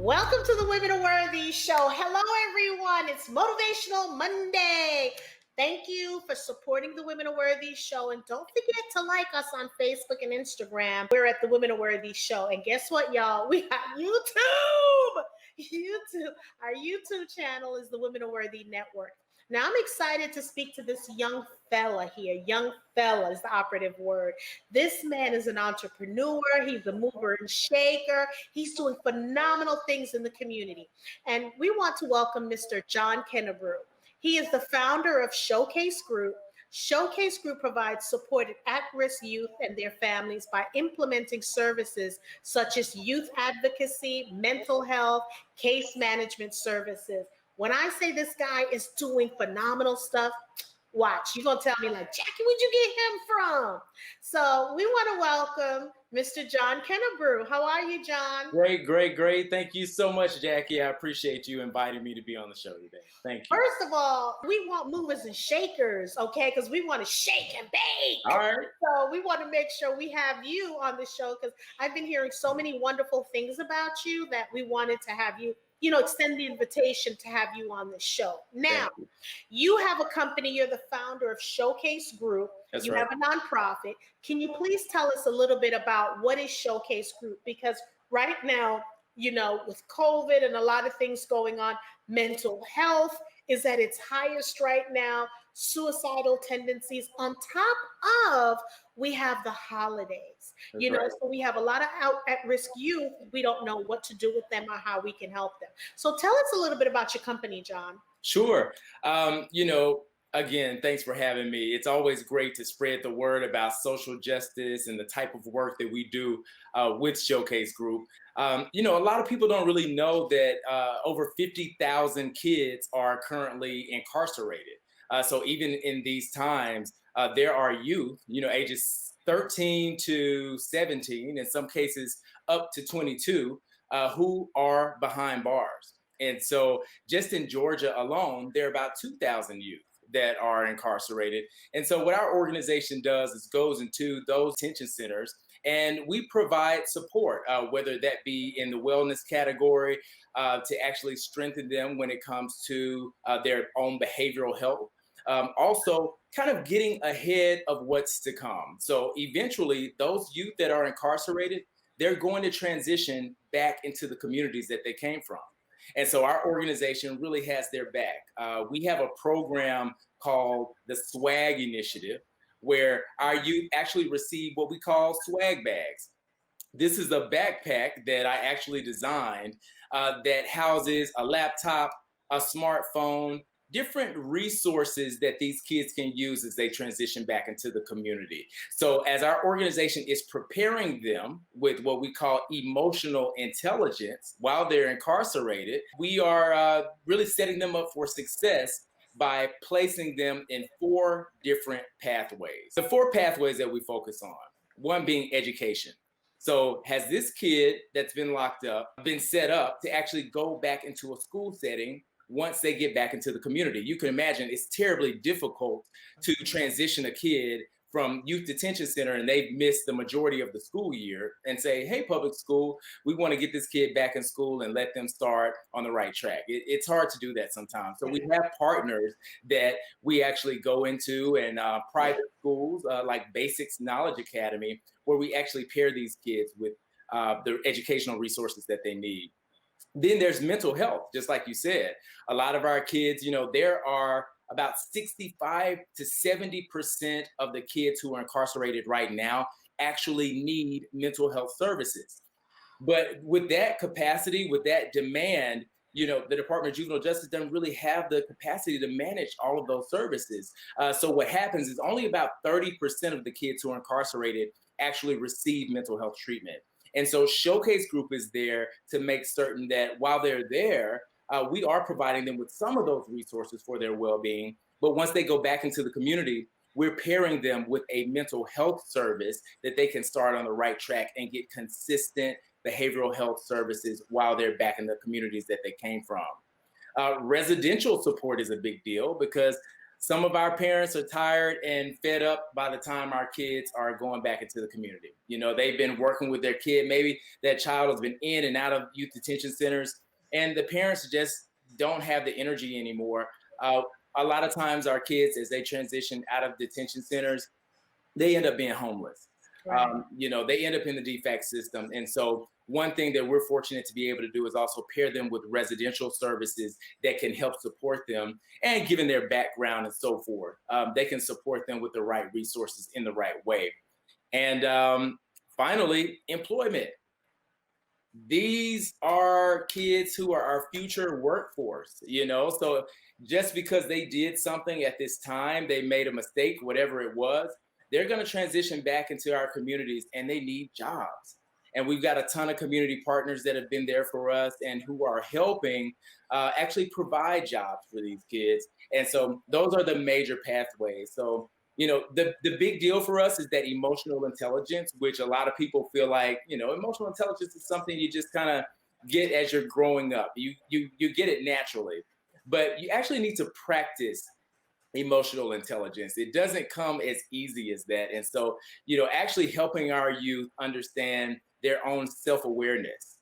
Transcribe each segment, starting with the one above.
Welcome to the Women Are Worthy show. Hello, everyone. It's Motivational Monday. Thank you for supporting the Women Are Worthy show. And don't forget to like us on Facebook and Instagram. We're at the Women Are Worthy show. And guess what, y'all? We got YouTube. Our YouTube channel is the Women Are Worthy Network. Now, I'm excited to speak to this young fella here. Young fella is the operative word. This man is an entrepreneur. He's a mover and shaker. He's doing phenomenal things in the community. And we want to welcome Mr. John Kennebrew. He is the founder of Showcase Group. Showcase Group provides support to at-risk youth and their families by implementing services such as youth advocacy, mental health, case management services. When I say this guy is doing phenomenal stuff, watch. You're going to tell me like, Jackie, where'd you get him from? So we want to welcome Mr. John Kennebrew. How are you, John? Great. Thank you so much, Jackie. I appreciate you inviting me to be on the show today. Thank you. First of all, we want movers and shakers, okay? Because we want to shake and bake. All right. So we want to make sure we have you on the show because I've been hearing so many wonderful things about you that we wanted to have you, extend the invitation to have you on the show. Now, you have a company. You're the founder of Showcase Group. That's you right. have a nonprofit. Can you please tell us a little bit about what is Showcase Group? Because right now, with COVID and a lot of things going on, mental health is at its highest right now, suicidal tendencies. On top of, we have the holidays, so we have a lot of at-risk youth. We don't know what to do with them or how we can help them. So tell us a little bit about your company, John. Sure. Again, thanks for having me. It's always great to spread the word about social justice and the type of work that we do with Showcase Group. A lot of people don't really know that over 50,000 kids are currently incarcerated. So even in these times, there are youth, ages 13 to 17, in some cases up to 22, who are behind bars. And so just in Georgia alone, there are about 2,000 youth that are incarcerated. And so what our organization does is goes into those detention centers and we provide support, whether that be in the wellness category, to actually strengthen them when it comes to their own behavioral health. Also, kind of getting ahead of what's to come. So eventually, those youth that are incarcerated, they're going to transition back into the communities that they came from. And so our organization really has their back. We have a program called the SWAG Initiative, where our youth actually receive what we call swag bags. This is a backpack that I actually designed that houses a laptop, a smartphone, different resources that these kids can use as they transition back into the community. So as our organization is preparing them with what we call emotional intelligence while they're incarcerated, we are really setting them up for success by placing them in 4 different pathways. The 4 pathways that we focus on, one being education. So has this kid that's been locked up been set up to actually go back into a school setting once they get back into the community? You can imagine it's terribly difficult to transition a kid from youth detention center and they've missed the majority of the school year and say, hey, public school, we want to get this kid back in school and let them start on the right track. It's hard to do that sometimes. So we have partners that we actually go into and private schools like Basics Knowledge Academy, where we actually pair these kids with the educational resources that they need. Then there's mental health, just like you said. A lot of our kids, there are about 65 to 70% of the kids who are incarcerated right now actually need mental health services. But with that capacity, with that demand, the Department of Juvenile Justice doesn't really have the capacity to manage all of those services. So what happens is only about 30% of the kids who are incarcerated actually receive mental health treatment. And so Showcase Group is there to make certain that while they're there, we are providing them with some of those resources for their well-being. But once they go back into the community, we're pairing them with a mental health service that they can start on the right track and get consistent behavioral health services while they're back in the communities that they came from. Residential support is a big deal because Some of our parents are tired and fed up by the time our kids are going back into the community. They've been working with their kid. Maybe that child has been in and out of youth detention centers, and the parents just don't have the energy anymore. A lot of times, our kids, as they transition out of detention centers, they end up being homeless. Right. They end up in the DFAC system. And so one thing that we're fortunate to be able to do is also pair them with residential services that can help support them. And given their background and so forth, they can support them with the right resources in the right way. And finally, employment. These are kids who are our future workforce. So just because they did something at this time, they made a mistake, whatever it was, they're going to transition back into our communities and they need jobs. And we've got a ton of community partners that have been there for us and who are helping actually provide jobs for these kids. And so those are the major pathways. So, the big deal for us is that emotional intelligence, which a lot of people feel like, emotional intelligence is something you just kind of get as you're growing up. You get it naturally, but you actually need to practice emotional intelligence. It doesn't come as easy as that. And so, actually helping our youth understand their own self-awareness,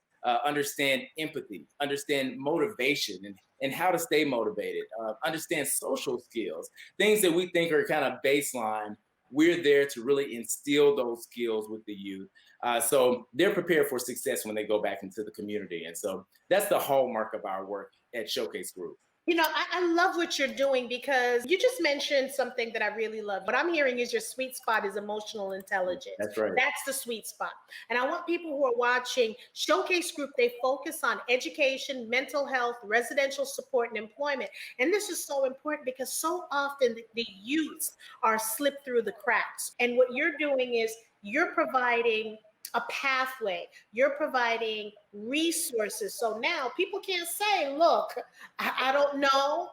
understand empathy, understand motivation and how to stay motivated, understand social skills, things that we think are kind of baseline. We're there to really instill those skills with the youth. So they're prepared for success when they go back into the community. And so that's the hallmark of our work at Showcase Group. I love what you're doing because you just mentioned something that I really love. What I'm hearing is your sweet spot is emotional intelligence. That's right. That's the sweet spot. And I want people who are watching Showcase Group, they focus on education, mental health, residential support, and employment. And this is so important because so often the youths are slipped through the cracks. And what you're doing is you're providing a pathway, you're providing resources. So now people can't say, look, I don't know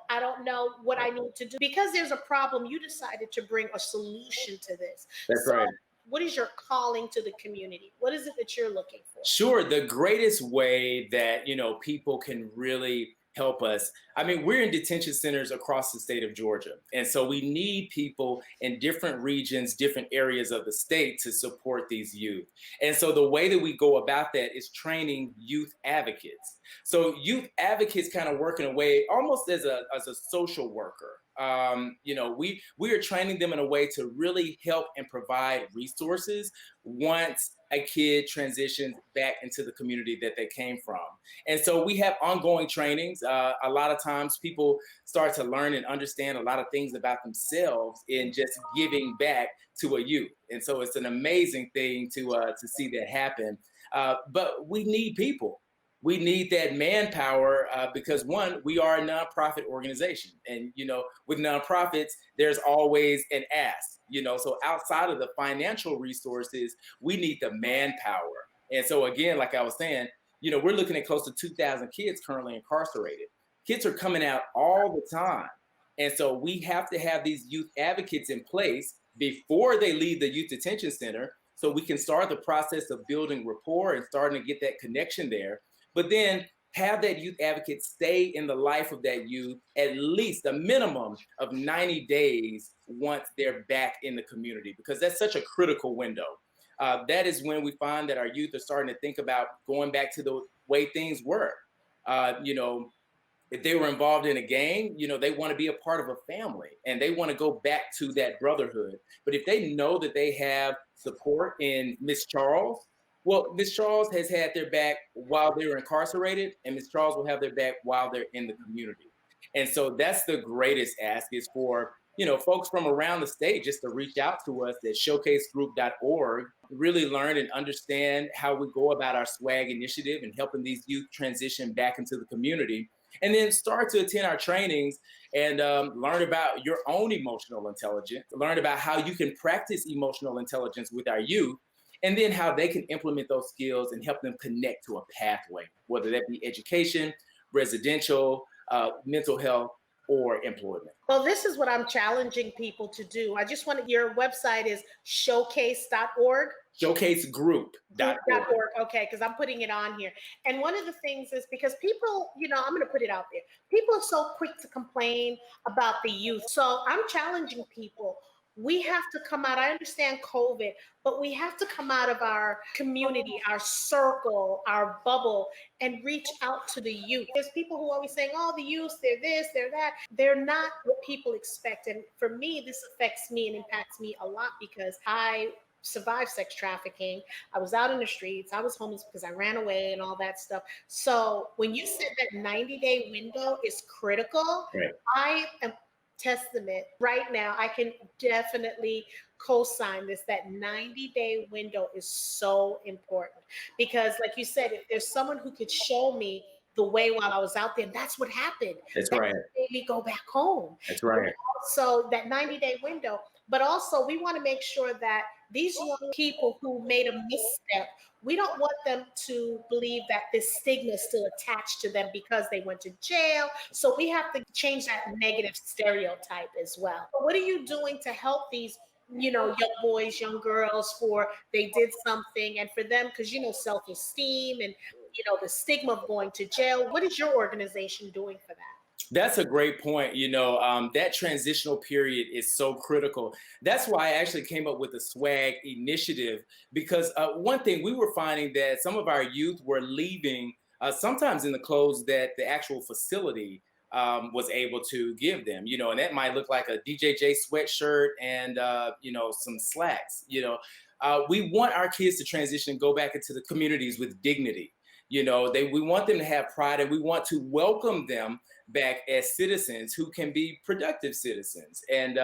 what I need to do. Because there's a problem, you decided to bring a solution to this. That's right. What is your calling to the community? What is it that you're looking for? Sure. The greatest way that, people can really help us. I mean, we're in detention centers across the state of Georgia. And so we need people in different regions, different areas of the state to support these youth. And so the way that we go about that is training youth advocates. So youth advocates kind of work in a way almost as a social worker. We are training them in a way to really help and provide resources once a kid transitions back into the community that they came from. And so we have ongoing trainings. A lot of times people start to learn and understand a lot of things about themselves in just giving back to a youth. And so it's an amazing thing to see that happen. But we need people. We need that manpower because one, we are a nonprofit organization. And, with nonprofits, there's always an ask. So outside of the financial resources, we need the manpower. And so again, like I was saying, we're looking at close to 2,000 kids currently incarcerated. Kids are coming out all the time. And so we have to have these youth advocates in place before they leave the youth detention center so we can start the process of building rapport and starting to get that connection there. But then have that youth advocate stay in the life of that youth at least a minimum of 90 days once they're back in the community, because that's such a critical window. That is when we find that our youth are starting to think about going back to the way things were. If they were involved in a gang, they want to be a part of a family and they want to go back to that brotherhood. But if they know that they have support in Miss Charles, well, Ms. Charles has had their back while they were incarcerated, and Ms. Charles will have their back while they're in the community. And so that's the greatest ask is for, folks from around the state just to reach out to us at showcasegroup.org, really learn and understand how we go about our SWAG initiative and helping these youth transition back into the community. And then start to attend our trainings and learn about your own emotional intelligence, learn about how you can practice emotional intelligence with our youth, and then how they can implement those skills and help them connect to a pathway, whether that be education, residential, mental health, or employment. Well, this is what I'm challenging people to do. I just want your website is showcase.org. Showcasegroup.org. Group.org. Okay, because I'm putting it on here. And one of the things is because people, I'm going to put it out there. People are so quick to complain about the youth. So I'm challenging people. We have to come out. I understand COVID, but we have to come out of our community, our circle, our bubble, and reach out to the youth. There's people who are always saying, oh, the youth, they're this, they're that. They're not what people expect. And for me, this affects me and impacts me a lot because I survived sex trafficking. I was out in the streets. I was homeless because I ran away and all that stuff. So when you said that 90-day window is critical, Right. I am testament right now. I can definitely co-sign this. That 90-day window is so important because, like you said, if there's someone who could show me the way while I was out there, that's what happened. That's right. Made me go back home. That's right. So that 90-day window, but also we want to make sure that these young people who made a misstep, we don't want them to believe that this stigma is still attached to them because they went to jail. So we have to change that negative stereotype as well. What are you doing to help these young boys, young girls for they did something and for them, because self-esteem and the stigma of going to jail? What is your organization doing for that? That's a great point. That transitional period is so critical. That's why I actually came up with the swag initiative, because one thing we were finding that some of our youth were leaving sometimes in the clothes that the actual facility was able to give them, and that might look like a DJJ sweatshirt and, some slacks. We want our kids to transition and go back into the communities with dignity. We want them to have pride, and we want to welcome them back as citizens who can be productive citizens and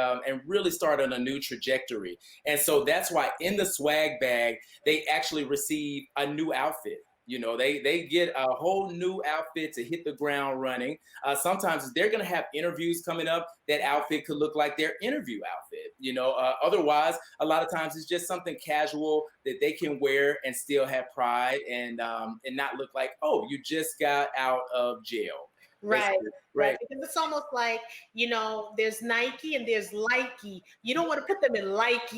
really start on a new trajectory. And so that's why in the swag bag, they actually receive a new outfit. They get a whole new outfit to hit the ground running. Sometimes they're going to have interviews coming up. That outfit could look like their interview outfit. Otherwise, a lot of times it's just something casual that they can wear and still have pride and not look like, oh, you just got out of jail. Right. Because it's almost like, there's Nike and there's Likey. You don't want to put them in Likes.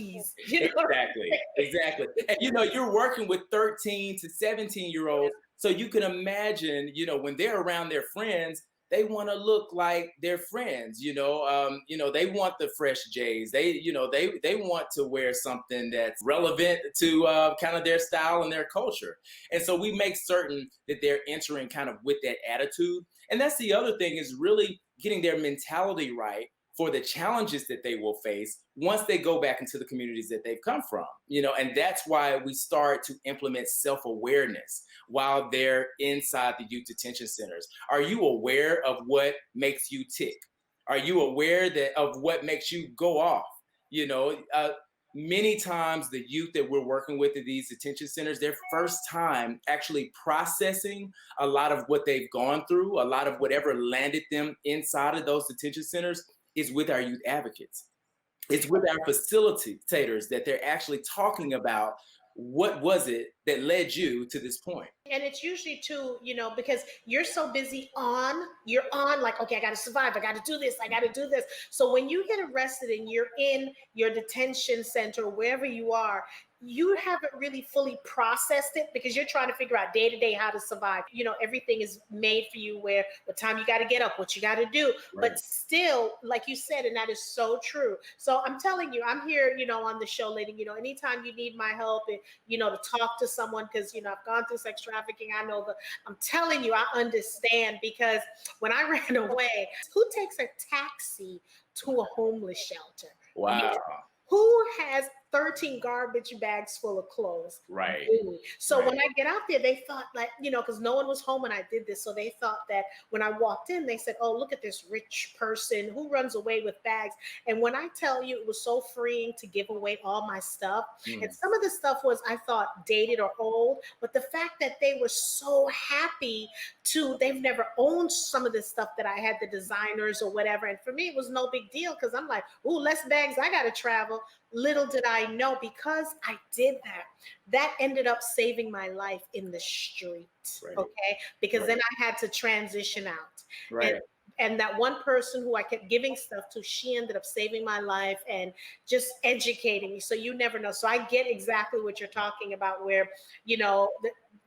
Exactly. And you're working with 13 to 17-year-olds. So you can imagine, when they're around their friends, they want to look like their friends. They want the fresh J's. They want to wear something that's relevant to kind of their style and their culture. And so we make certain that they're entering kind of with that attitude. And that's the other thing, is really getting their mentality right for the challenges that they will face once they go back into the communities that they've come from. And that's why we start to implement self-awareness while they're inside the youth detention centers. Are you aware of what makes you tick? Are you aware of what makes you go off? Many times the youth that we're working with at these detention centers, their first time actually processing a lot of what they've gone through, a lot of whatever landed them inside of those detention centers, is with our youth advocates. It's with our facilitators that they're actually talking about what was it that led you to this point. And it's usually too, because you're so busy you're on like, okay, I got to survive. I got to do this. I got to do this. So when you get arrested and you're in your detention center, or wherever you are, you haven't really fully processed it because you're trying to figure out day to day how to survive. Everything is made for you, where what time you got to get up, what you got to do. Right. But still, like you said, and that is so true. So I'm telling you, I'm here, on the show, lady, anytime you need my help and, to talk to someone, because, I've gone through sex trafficking. I know I'm telling you, I understand, because when I ran away, who takes a taxi to a homeless shelter? Wow. Who has 13 garbage bags full of clothes? Right. So when I get out there, they thought like, because no one was home when I did this. So they thought that when I walked in, they said, oh, look at this rich person who runs away with bags. And when I tell you, it was so freeing to give away all my stuff. And some of the stuff was, I thought, dated or old. But the fact that they were so happy they've never owned some of the stuff that I had, the designers or whatever. And for me, it was no big deal, because I'm like, ooh, less bags, I got to travel. Little did I know, because I did that ended up saving my life in the street. Right. Okay. Because then I had to transition out. Right. And that one person who I kept giving stuff to, she ended up saving my life and just educating me. So you never know. So I get exactly what you're talking about, where,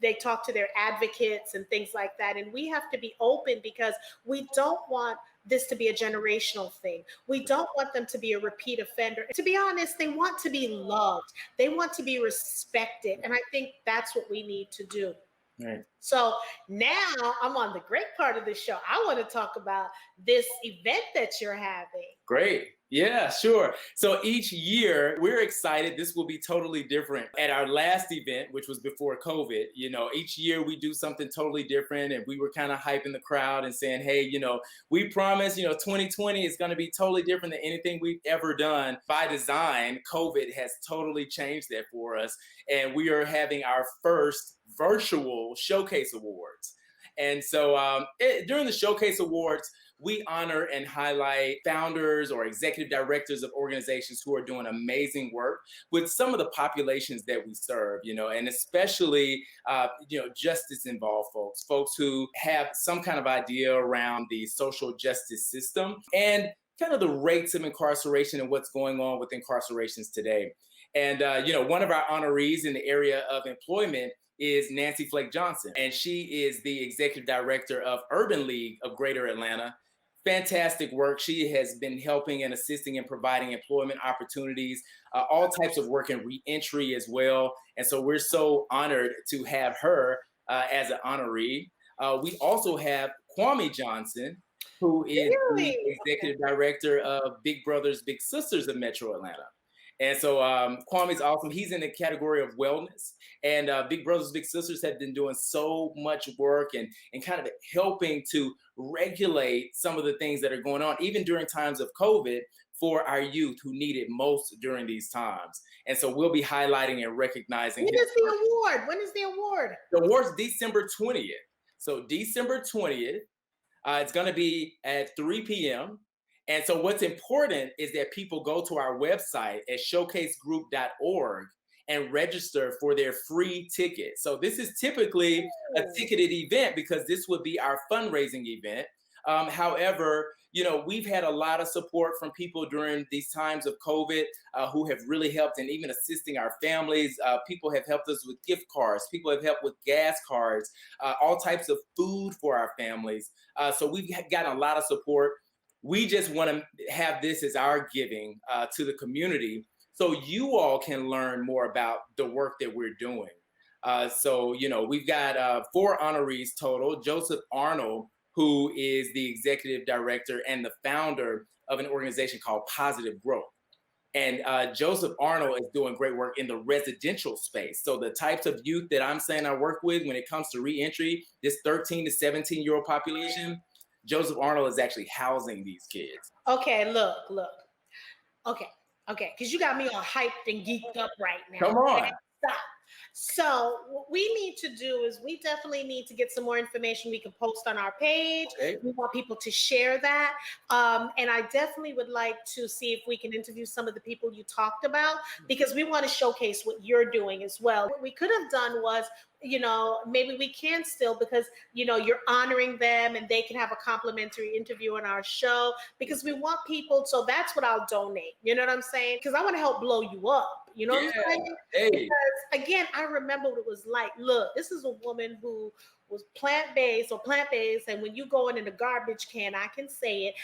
they talk to their advocates and things like that. And we have to be open, because we don't want this to be a generational thing. We don't want them to be a repeat offender. To be honest, they want to be loved. They want to be respected. And I think that's what we need to do. Right. So now I'm on the great part of the show. I want to talk about this event that you're having. Great. Yeah, sure. So each year we're excited. This will be totally different. At our last event, which was before COVID, each year we do something totally different. And we were kind of hyping the crowd and saying, hey, we promise, 2020 is going to be totally different than anything we've ever done. By design, COVID has totally changed that for us. And we are having our first virtual Showcase Awards. And so during the Showcase Awards, we honor and highlight founders or executive directors of organizations who are doing amazing work with some of the populations that we serve, and especially, justice involved folks who have some kind of idea around the social justice system and kind of the rates of incarceration and what's going on with incarcerations today. And, one of our honorees in the area of employment is Nancy Flake Johnson, and she is the executive director of Urban League of Greater Atlanta. Fantastic work. She has been helping and assisting in providing employment opportunities, all types of work and reentry as well. And so we're so honored to have her as an honoree. We also have Kwame Johnson, who is the executive director of Big Brothers Big Sisters of Metro Atlanta. And so Kwame's awesome. He's in the category of wellness. And Big Brothers Big Sisters have been doing so much work and kind of helping to regulate some of the things that are going on, even during times of COVID, for our youth who need it most during these times. And so we'll be highlighting and recognizing. When is the award? When is the award? The award's December 20th. So December 20th, it's going to be at 3 p.m. And so what's important is that people go to our website at showcasegroup.org and register for their free ticket. So this is typically a ticketed event because this would be our fundraising event. However, we've had a lot of support from people during these times of COVID who have really helped and even assisting our families. People have helped us with gift cards. People have helped with gas cards, all types of food for our families. So we've gotten a lot of support. We just want to have this as our giving to the community so you all can learn more about the work that we're doing. So we've got 4 honorees total. Joseph Arnold, who is the executive director and the founder of an organization called Positive Growth. And Joseph Arnold is doing great work in the residential space. So the types of youth that I'm saying I work with when it comes to reentry, this 13 to 17-year-old population, Joseph Arnold is actually housing these kids. Okay, look. Okay, because you got me all hyped and geeked up right now. Come on. Okay, stop. So what we need to do is we definitely need to get some more information we can post on our page. Okay. We want people to share that. And I definitely would like to see if we can interview some of the people you talked about, because we want to showcase what you're doing as well. What we could have done was, maybe we can still, because, you're honoring them and they can have a complimentary interview on our show, because we want people. So that's what I'll donate. You know what I'm saying? Because I want to help blow you up. You know what I'm saying? Hey. Because again, I remember what it was like. Look, this is a woman who was plant-based, and when you go in the garbage can, I can say it,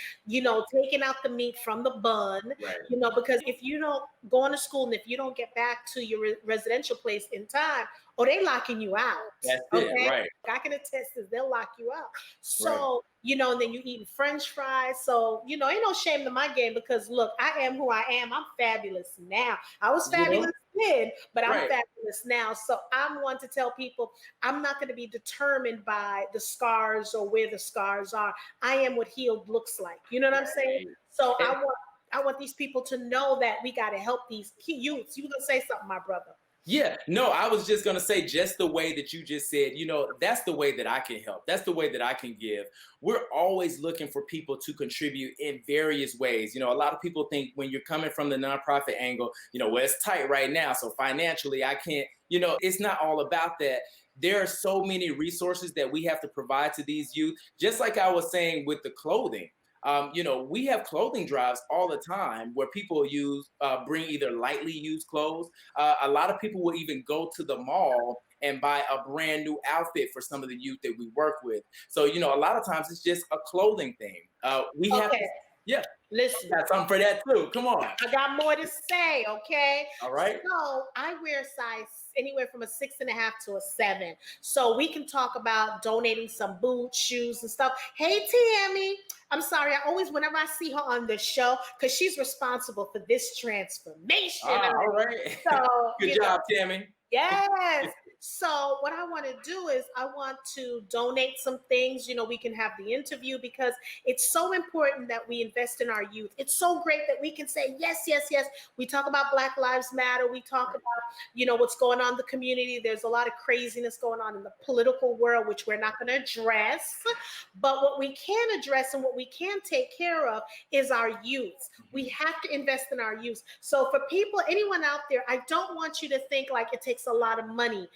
taking out the meat from the bun, right. Because if you don't go into school and if you don't get back to your residential place in time, they locking you out. That's it, right. I can attest this, they'll lock you out. So, and then you eating French fries. So, ain't no shame to my game, because look, I am who I am. I'm fabulous now. I was fabulous then, but I'm fabulous now. So I'm one to tell people I'm not going to be determined by the scars or where the scars are. I am what healed looks like. You know what I'm saying? So I want these people to know that we got to help these youths. You were going to say something, my brother. Yeah, no, I was just going to say, just the way that you just said, that's the way that I can help. That's the way that I can give. We're always looking for people to contribute in various ways. A lot of people think when you're coming from the nonprofit angle, well, it's tight right now, so financially I can't It's not all about that. There are so many resources that we have to provide to these youth. Just like I was saying with the clothing, we have clothing drives all the time where people bring either lightly used clothes. A lot of people will even go to the mall and buy a brand new outfit for some of the youth that we work with. So, a lot of times it's just a clothing thing. We have to, Okay, yeah, listen. got something for that too. Come on. I got more to say, okay? All right. So I wear size anywhere from a 6.5 to a 7. So we can talk about donating some boots, shoes, and stuff. Hey, Tammy. I'm sorry. Whenever I see her on the show, because she's responsible for this transformation. All right. So, Good job, Tammy. Yes. So what I want to do is I want to donate some things. We can have the interview because it's so important that we invest in our youth. It's so great that we can say, yes, yes, yes. We talk about Black Lives Matter. We talk about, what's going on in the community. There's a lot of craziness going on in the political world, which we're not going to address. But what we can address and what we can take care of is our youth. We have to invest in our youth. So for people, anyone out there, I don't want you to think like it takes a lot of money.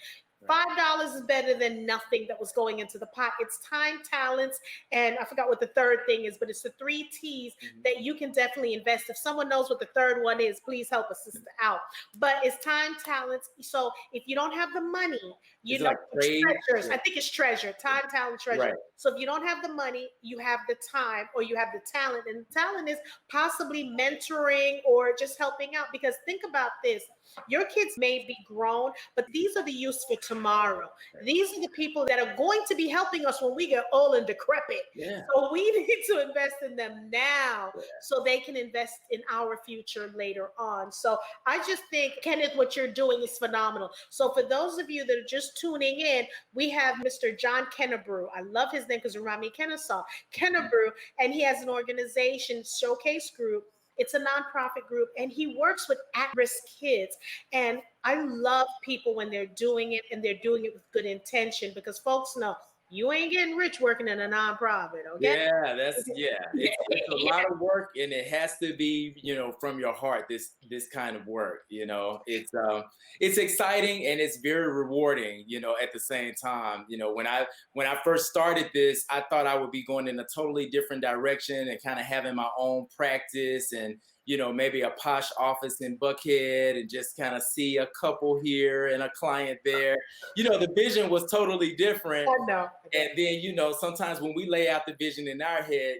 $5 is better than nothing that was going into the pot. It's time, talents, and I forgot what the third thing is, but it's the 3 T's that you can definitely invest. If someone knows what the third one is, please help a sister out. But it's time, talents. So if you don't have the money, treasures. I think it's treasure, time, talent, treasure. Right. So if you don't have the money, you have the time or you have the talent. And the talent is possibly mentoring or just helping out. Because think about this. Your kids may be grown, but these are the youth for tomorrow. These are the people that are going to be helping us when we get old and decrepit. Yeah. So we need to invest in them now so they can invest in our future later on. So I just think, Kenneth, what you're doing is phenomenal. So for those of you that are just tuning in, we have Mr. John Kennebrew. I love his name because it reminds me of Kennesaw. Kennebrew, and he has an organization, Showcase Group. It's a nonprofit group, and he works with at-risk kids. And I love people when they're doing it, and they're doing it with good intention, because folks know you ain't getting rich working in a nonprofit, okay? Yeah, it's a lot of work, and it has to be, from your heart. This kind of work, it's exciting and it's very rewarding, at the same time. When I first started this, I thought I would be going in a totally different direction and kind of having my own practice and maybe a posh office in Buckhead and just kind of see a couple here and a client there. The vision was totally different. Oh, no. And then, sometimes when we lay out the vision in our head,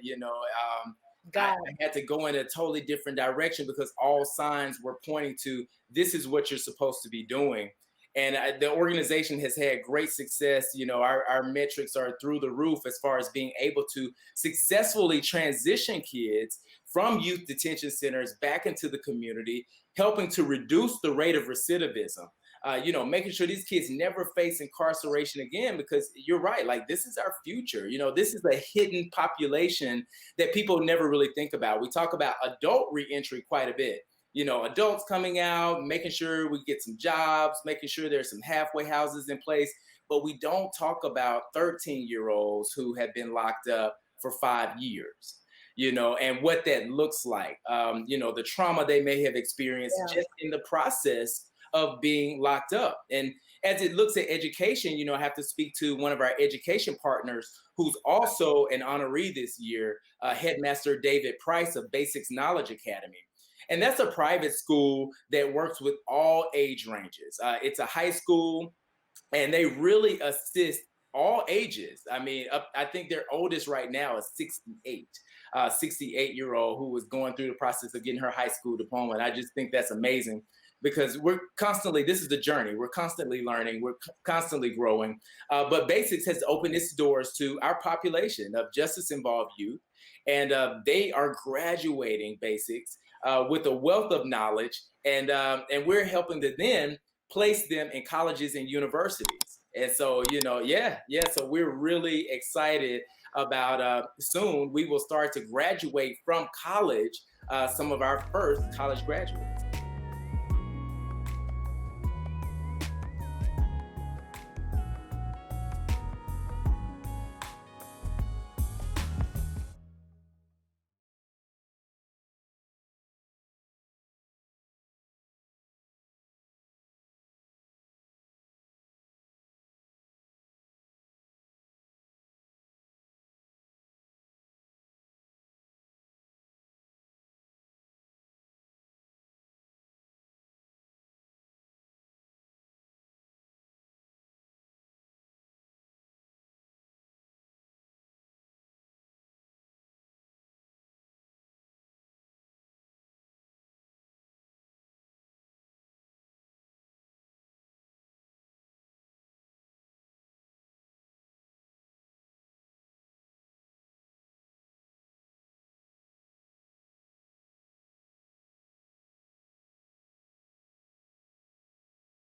I had to go in a totally different direction because all signs were pointing to this is what you're supposed to be doing. And the organization has had great success. Our metrics are through the roof as far as being able to successfully transition kids from youth detention centers back into the community, helping to reduce the rate of recidivism. Making sure these kids never face incarceration again, because you're right, like this is our future. This is a hidden population that people never really think about. We talk about adult reentry quite a bit. Adults coming out, making sure we get some jobs, making sure there's some halfway houses in place. But we don't talk about 13-year-olds who have been locked up for 5 years, and what that looks like, the trauma they may have experienced just in the process of being locked up. And as it looks at education, I have to speak to one of our education partners who's also an honoree this year, Headmaster David Price of Basics Knowledge Academy. And that's a private school that works with all age ranges. It's a high school, and they really assist all ages. I mean, I think their oldest right now is 68, 68-year-old who was going through the process of getting her high school diploma. And I just think that's amazing, because this is the journey. We're constantly learning. We're constantly growing. But Basics has opened its doors to our population of justice-involved youth. And they are graduating Basics with a wealth of knowledge. And we're helping to then place them in colleges and universities. And so, so we're really excited about soon we will start to graduate from college, some of our first college graduates.